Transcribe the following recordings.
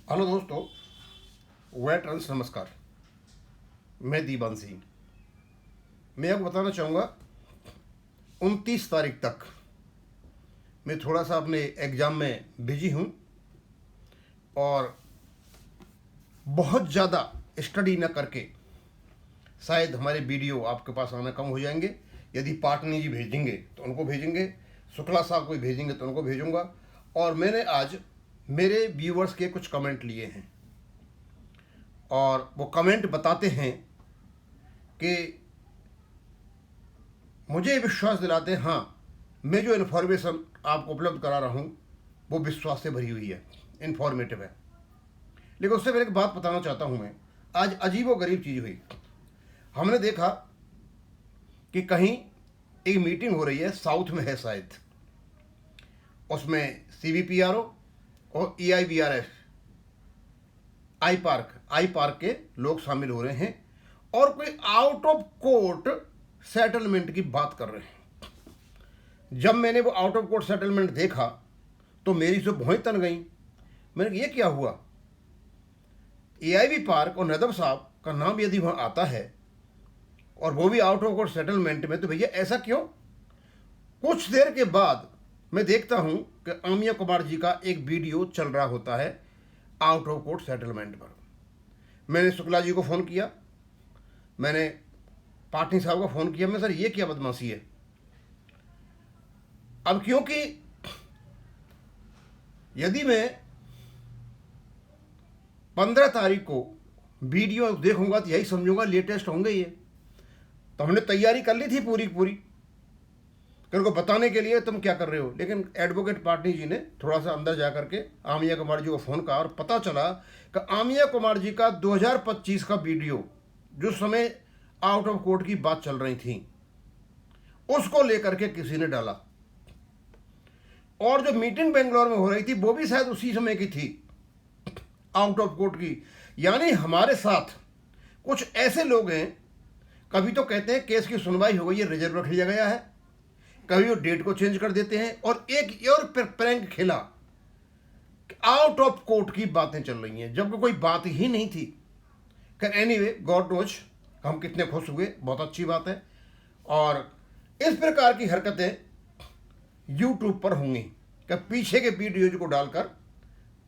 Hello दोस्तों, veterans नमस्कार। मैं दीवान सिंह। मैं आपको बताना चाहूँगा 29 तारीख तक मैं थोड़ा सा अपने एग्ज़ाम में बिजी हूँ और बहुत ज़्यादा स्टडी न करके शायद हमारे वीडियो आपके पास आना कम हो जाएंगे। यदि पाटनी जी भेजेंगे तो उनको भेजेंगे, शुक्ला साहब कोई भेजेंगे तो उनको भेजूँगा। और मैंने आज मेरे व्यूवर्स के कुछ कमेंट लिए हैं और वो कमेंट बताते हैं कि मुझे विश्वास दिलाते हैं, हाँ, मैं जो इन्फॉर्मेशन आपको उपलब्ध करा रहा हूँ वो विश्वास से भरी हुई है, इन्फॉर्मेटिव है। लेकिन उससे पहले एक बात बताना चाहता हूँ मैं। आज अजीब व गरीब चीज़ हुई। हमने देखा कि कहीं एक मीटिंग हो रही है, साउथ में है शायद, उसमें CVPRO और EIVRF आई पार्क के लोग शामिल हो रहे हैं और कोई आउट ऑफ कोर्ट सेटलमेंट की बात कर रहे हैं। जब मैंने वो आउट ऑफ कोर्ट सेटलमेंट देखा तो मेरी से भौएं तन गई। मैंने कहा ये क्या हुआ? AIV पार्क और नदब साहब का नाम यदि वहाँ आता है और वो भी आउट ऑफ कोर्ट सेटलमेंट में, तो भैया ऐसा क्यों? कुछ देर के बाद मैं देखता हूँ कि आमिया कुमार जी का एक वीडियो चल रहा होता है आउट ऑफ कोर्ट सेटलमेंट पर। मैंने शुक्ला जी को फ़ोन किया, मैंने पाटनी साहब को फ़ोन किया। मैं सर ये क्या बदमाशी है? अब क्योंकि यदि मैं 15 तारीख को वीडियो देखूंगा तो यही समझूंगा लेटेस्ट होंगे ये। तो हमने तैयारी कर ली थी पूरी पूरी कि उनको बताने के लिए तुम क्या कर रहे हो। लेकिन एडवोकेट पाटनी जी ने थोड़ा सा अंदर जा करके आमिया कुमार जी को फ़ोन कहा और पता चला कि आमिया कुमार जी का 2025 का वीडियो, जो समय आउट ऑफ कोर्ट की बात चल रही थी, उसको लेकर के किसी ने डाला। और जो मीटिंग बेंगलोर में हो रही थी वो भी शायद उसी समय की थी, आउट ऑफ कोर्ट की। यानी हमारे साथ कुछ ऐसे लोग हैं, कभी तो कहते हैं केस की सुनवाई हो गई है, रिजर्व रख लिया गया है, कभी वो डेट को चेंज कर देते हैं, और एक और प्रैंक खेला कि आउट ऑफ कोर्ट की बातें चल रही हैं जबकि कोई बात ही नहीं थी। खैर एनीवे, गॉड नोज हम कितने खुश हुए, बहुत अच्छी बात है। और इस प्रकार की हरकतें यूट्यूब पर होंगी कि पीछे के वीडियोज को डालकर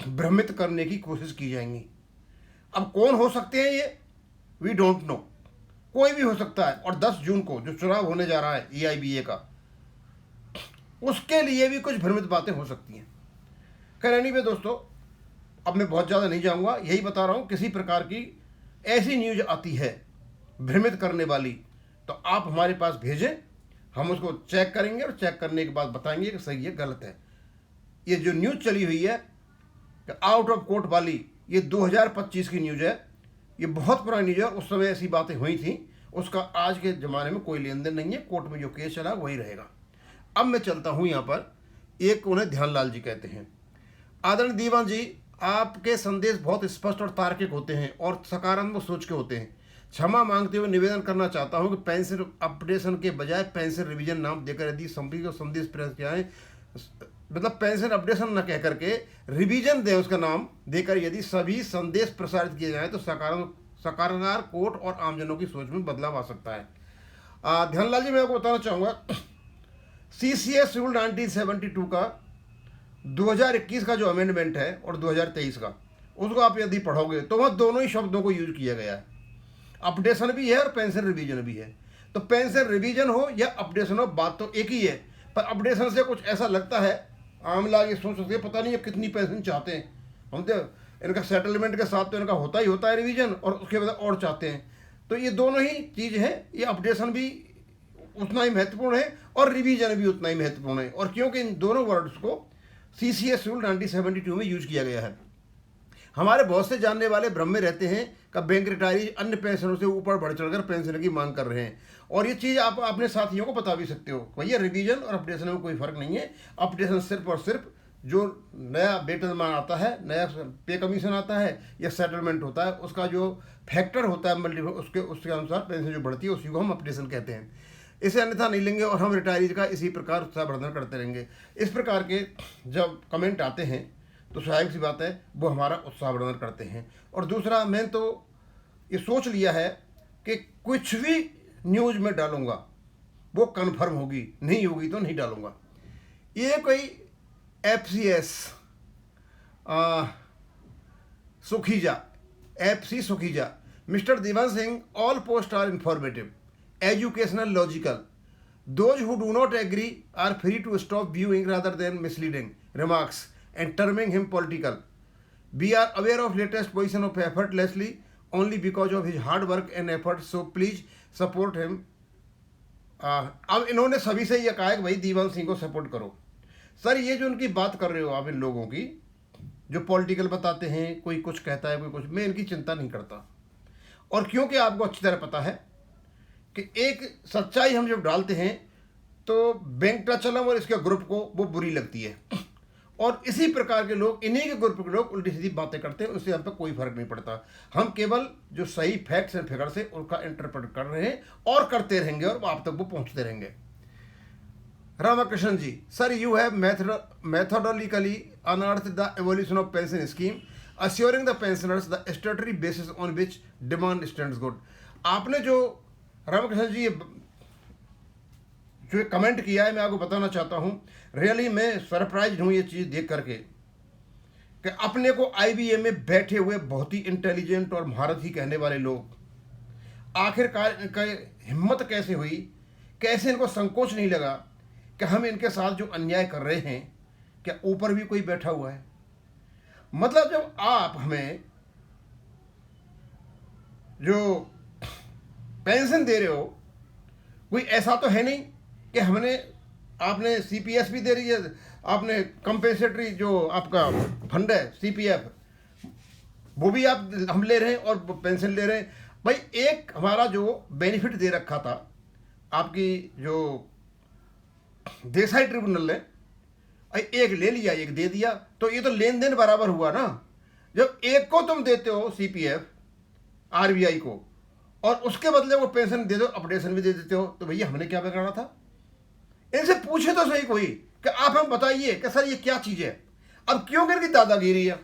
भ्रमित करने की कोशिश की जाएंगी। अब कौन हो सकते हैं ये, वी डोंट नो, कोई भी हो सकता है। और 10 जून को जो चुनाव होने जा रहा है EIBA का, उसके लिए भी कुछ भ्रमित बातें हो सकती हैं। खैर एनीवे दोस्तों, अब मैं बहुत ज़्यादा नहीं जाऊंगा, यही बता रहा हूँ किसी प्रकार की ऐसी न्यूज़ आती है भ्रमित करने वाली तो आप हमारे पास भेजें, हम उसको चेक करेंगे और चेक करने के बाद बताएंगे कि सही है गलत है। ये जो न्यूज़ चली हुई है कि आउट ऑफ कोर्ट वाली, ये 2025 की न्यूज़ है, ये बहुत पुरानी न्यूज़ है। उस समय ऐसी बातें हुई थी, उसका आज के ज़माने में कोई लेन देन नहीं है। कोर्ट में जो केस चला वही रहेगा। अब मैं चलता हूँ यहाँ पर, एक उन्हें ध्यानलाल जी कहते हैं। आदरणीय दीवान जी, आपके संदेश बहुत स्पष्ट और तार्किक होते हैं और सकारात्मक सोच के होते हैं। क्षमा मांगते हुए निवेदन करना चाहता हूं कि पेंसिल अपडेशन के बजाय पेंसिल रिवीजन नाम देकर यदि सभी को संदेश प्रेस किया है, मतलब पेंसिल अपडेशन न कह करके रिवीजन दें, उसका नाम देकर यदि सभी संदेश प्रसारित किए जाएं तो सकारात्मक कोर्ट और आमजनों की सोच में बदलाव आ सकता है। ध्यानलाल जी, मैं आपको बताना चाहूँगा, CCS रूल 1972 का 2021 का जो अमेंडमेंट है और 2023 का, उसको आप यदि पढ़ोगे तो वहाँ दोनों ही शब्दों को यूज किया गया है। अपडेशन भी है और पेंसिल रिवीजन भी है। तो पेंसिल रिवीजन हो या अपडेशन हो, बात तो एक ही है। पर अपडेशन से कुछ ऐसा लगता है, आम लोग ये सोच सकते हैं पता नहीं ये कितनी पेंशन चाहते हैं, हम तो इनका सेटलमेंट के साथ तो इनका होता ही होता है रिवीजन, और उसके बाद और चाहते हैं। तो ये दोनों ही चीज़ है, ये अपडेशन भी उतना ही महत्वपूर्ण है और रिवीजन भी उतना ही महत्वपूर्ण है। और क्योंकि इन दोनों वर्ड्स को CCS रूल 1972 में यूज किया गया है। हमारे बहुत से जानने वाले भ्रम में रहते हैं कि बैंक रिटायरी अन्य पेंशनों से ऊपर बढ़ चढ़कर पेंशन की मांग कर रहे हैं, और ये चीज़ आप अपने साथियों को बता भी सकते हो। भैया रिवीजन और अपडेशन में कोई फ़र्क नहीं है। अपडेशन सिर्फ और सिर्फ जो नया वेतनमान आता है, नया पे कमीशन आता है या सेटलमेंट होता है, उसका जो फैक्टर होता है मल्टीपल, उसके अनुसार पेंशन जो बढ़ती है उसी को हम अपडेशन कहते हैं। इसे अन्यथा नहीं लेंगे और हम रिटायरीज का इसी प्रकार उत्साहवर्धन करते रहेंगे। इस प्रकार के जब कमेंट आते हैं तो स्वाभाविक सी बात है वो हमारा उत्साह वर्धन करते हैं। और दूसरा, मैं तो ये सोच लिया है कि कुछ भी न्यूज़ में डालूंगा वो कन्फर्म होगी, नहीं होगी तो नहीं डालूंगा। ये कोई FCS Sukhija, FC Sukhija, mister Dewan Singh, all post are informative, educational, logical. Those who do not agree are free to stop viewing rather than misleading remarks and terming him political. We are aware of latest position of effortlessly only because of his hard work and efforts, so please support him. अब इन्होंने सभी से यह कहा है कि भाई दीवान सिंह को सपोर्ट करो। सर, ये जो उनकी बात कर रहे हो आप, इन लोगों की जो पॉलिटिकल बताते हैं, कोई कुछ कहता है, कोई कुछ, मैं इनकी चिंता नहीं करता। और क्योंकि आपको अच्छी तरह पता है कि एक सच्चाई हम जब डालते हैं तो वेंकटाचलम और इसके ग्रुप को वो बुरी लगती है, और इसी प्रकार के लोग, इन्हीं के ग्रुप के लोग उल्टी सीधी बातें करते हैं, उससे हम पे कोई फर्क नहीं पड़ता। हम केवल जो सही फैक्ट्स एंड फिगर से उनका इंटरप्रेट कर रहे हैं और करते रहेंगे, और आप तक वो पहुंचते रहेंगे। Ramakrishnan ji, sir, you have methodologically unearthed the evolution of pension scheme, assuring the pensioners the statutory basis on which demand stands good. आपने जो रामकृष्ण जी जो कमेंट किया है, मैं आपको बताना चाहता हूँ, रियली मैं सरप्राइज हूँ ये चीज़ देख करके कि अपने को IBA में बैठे हुए बहुत ही इंटेलिजेंट और महारथी कहने वाले लोग आखिरकार इनका हिम्मत कैसे हुई, कैसे इनको संकोच नहीं लगा कि हम इनके साथ जो अन्याय कर रहे हैं, क्या ऊपर भी कोई बैठा हुआ है। मतलब जब आप हमें जो पेंशन दे रहे हो, कोई ऐसा तो है नहीं कि हमने, आपने CPS भी दे रही है, आपने कंपेंसेटरी जो आपका फंड है CPF, वो भी हम ले रहे हैं और पेंशन ले रहे हैं। भाई, एक हमारा जो बेनिफिट दे रखा था, आपकी जो देसाई ट्रिब्यूनल ने, एक ले लिया, एक दे दिया, तो ये तो लेन देन बराबर हुआ ना। जब एक को तुम देते हो CPF RBI को, और उसके बदले वो पेंशन दे दो, अपडेशन भी दे देते हो, तो भैया हमने क्या बिगाड़ा था। इनसे पूछे तो सही कोई कि आप हम बताइए कि सर ये क्या चीज़ है। अब क्यों करके दादागिरी है,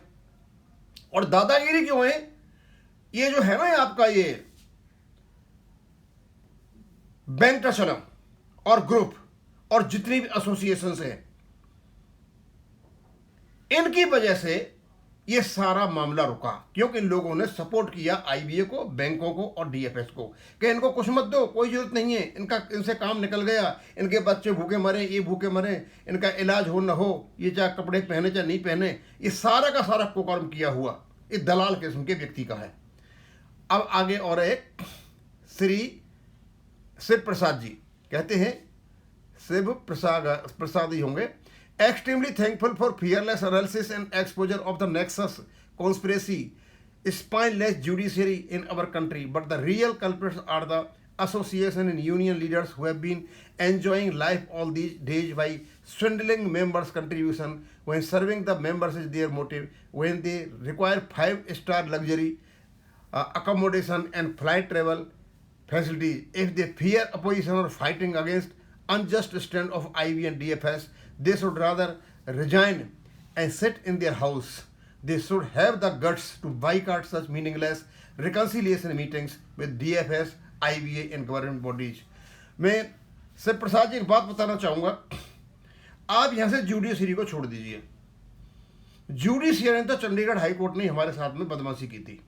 और दादागिरी क्यों है, ये जो है ना आपका ये वेंकटाचलम और ग्रुप और जितनी भी एसोसिएशंस हैं, इनकी वजह से ये सारा मामला रुका, क्योंकि इन लोगों ने सपोर्ट किया IBA को, बैंकों को और DFS को कि इनको कुछ मत दो, कोई जरूरत नहीं है, इनसे काम निकल गया, इनके बच्चे भूखे मरे, ये भूखे मरे, इनका इलाज हो न हो, ये चाहे कपड़े पहने चाहे नहीं पहने, ये सारा का सारा कुकर्म किया हुआ ये दलाल किस्म के व्यक्ति का है। अब आगे और एक श्री शिव प्रसाद जी कहते हैं, शिव प्रसाद ही होंगे, extremely thankful for fearless analysis and exposure of the Nexus conspiracy, spineless judiciary in our country, but the real culprits are the association and union leaders who have been enjoying life all these days by swindling members' contribution when serving the members is their motive, when they require 5-star luxury accommodation and flight travel facilities, if they fear opposition or fighting against unjust stand of IB and DFS, they should rather resign and sit in their house. They should have the guts to boycott such meaningless reconciliation meetings with DFS, IBA and government bodies. मैं शिव प्रसाद जी एक बात बताना चाहूँगा, आप यहाँ से judiciary को छोड़ दीजिए। जुडिशरी ने तो चंडीगढ़ हाई कोर्ट ने हमारे साथ में बदमाशी की थी,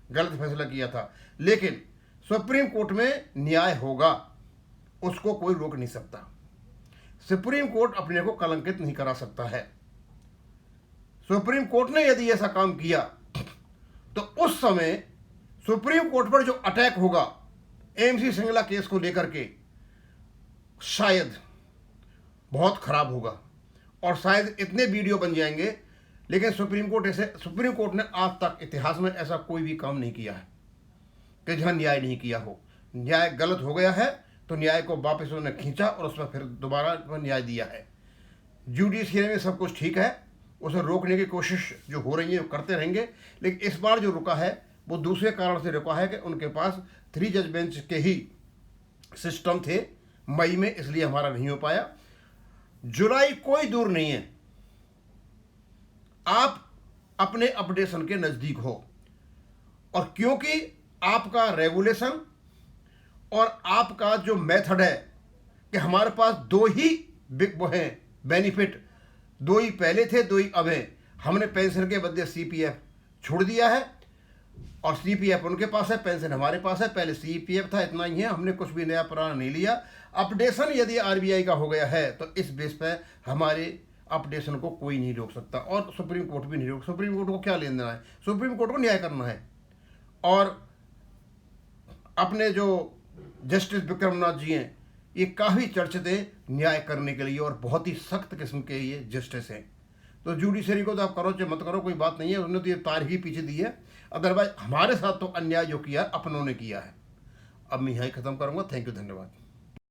गलत फैसला किया था, लेकिन सुप्रीम कोर्ट में न्याय होगा, उसको कोई रोक नहीं सकता। सुप्रीम कोर्ट अपने को कलंकित नहीं करा सकता है। सुप्रीम कोर्ट ने यदि ऐसा काम किया तो उस समय सुप्रीम कोर्ट पर जो अटैक होगा MC सिंगला केस को लेकर के, शायद बहुत खराब होगा, और शायद इतने वीडियो बन जाएंगे, लेकिन सुप्रीम कोर्ट ने आज तक इतिहास में ऐसा कोई भी काम नहीं किया है कि जहां न्याय नहीं किया हो। न्याय गलत हो गया है तो न्याय को वापस उन्होंने खींचा और उसमें फिर दोबारा न्याय दिया है। जुडिशरी में सब कुछ ठीक है, उसे रोकने की कोशिश जो हो रही है वो करते रहेंगे, लेकिन इस बार जो रुका है वो दूसरे कारण से रुका है कि उनके पास 3 जज बेंच के ही सिस्टम थे मई में, इसलिए हमारा नहीं हो पाया। जुलाई कोई दूर नहीं है, आप अपने अपडेशन के नज़दीक हो, और क्योंकि आपका रेगुलेशन और आपका जो मेथड है कि हमारे पास दो ही वो हैं बेनिफिट, दो ही पहले थे, दो ही अब हैं। हमने पेंशन के बदले सीपीएफ छोड़ दिया है, और सीपीएफ उनके पास है, पेंशन हमारे पास है। पहले सीपीएफ था, इतना ही है, हमने कुछ भी नया पुराना नहीं लिया। अपडेशन यदि आरबीआई का हो गया है तो इस बेस पर हमारे अपडेशन को कोई नहीं रोक सकता, और सुप्रीम कोर्ट भी नहीं रोक। सुप्रीम कोर्ट को क्या लेना देना है? सुप्रीम कोर्ट को न्याय करना है। और अपने जो जस्टिस विक्रमनाथ जी हैं, ये काफ़ी चर्चित हैं न्याय करने के लिए, और बहुत ही सख्त किस्म के ये जस्टिस हैं। तो जुडिशरी को तो आप करो चाहे मत करो, कोई बात नहीं है, उन्होंने तो ये तारीख ही पीछे दी है। अदरवाइज हमारे साथ तो अन्याय जो किया अपनों ने किया है। अब मैं यहीं ख़त्म करूँगा। थैंक यू, धन्यवाद।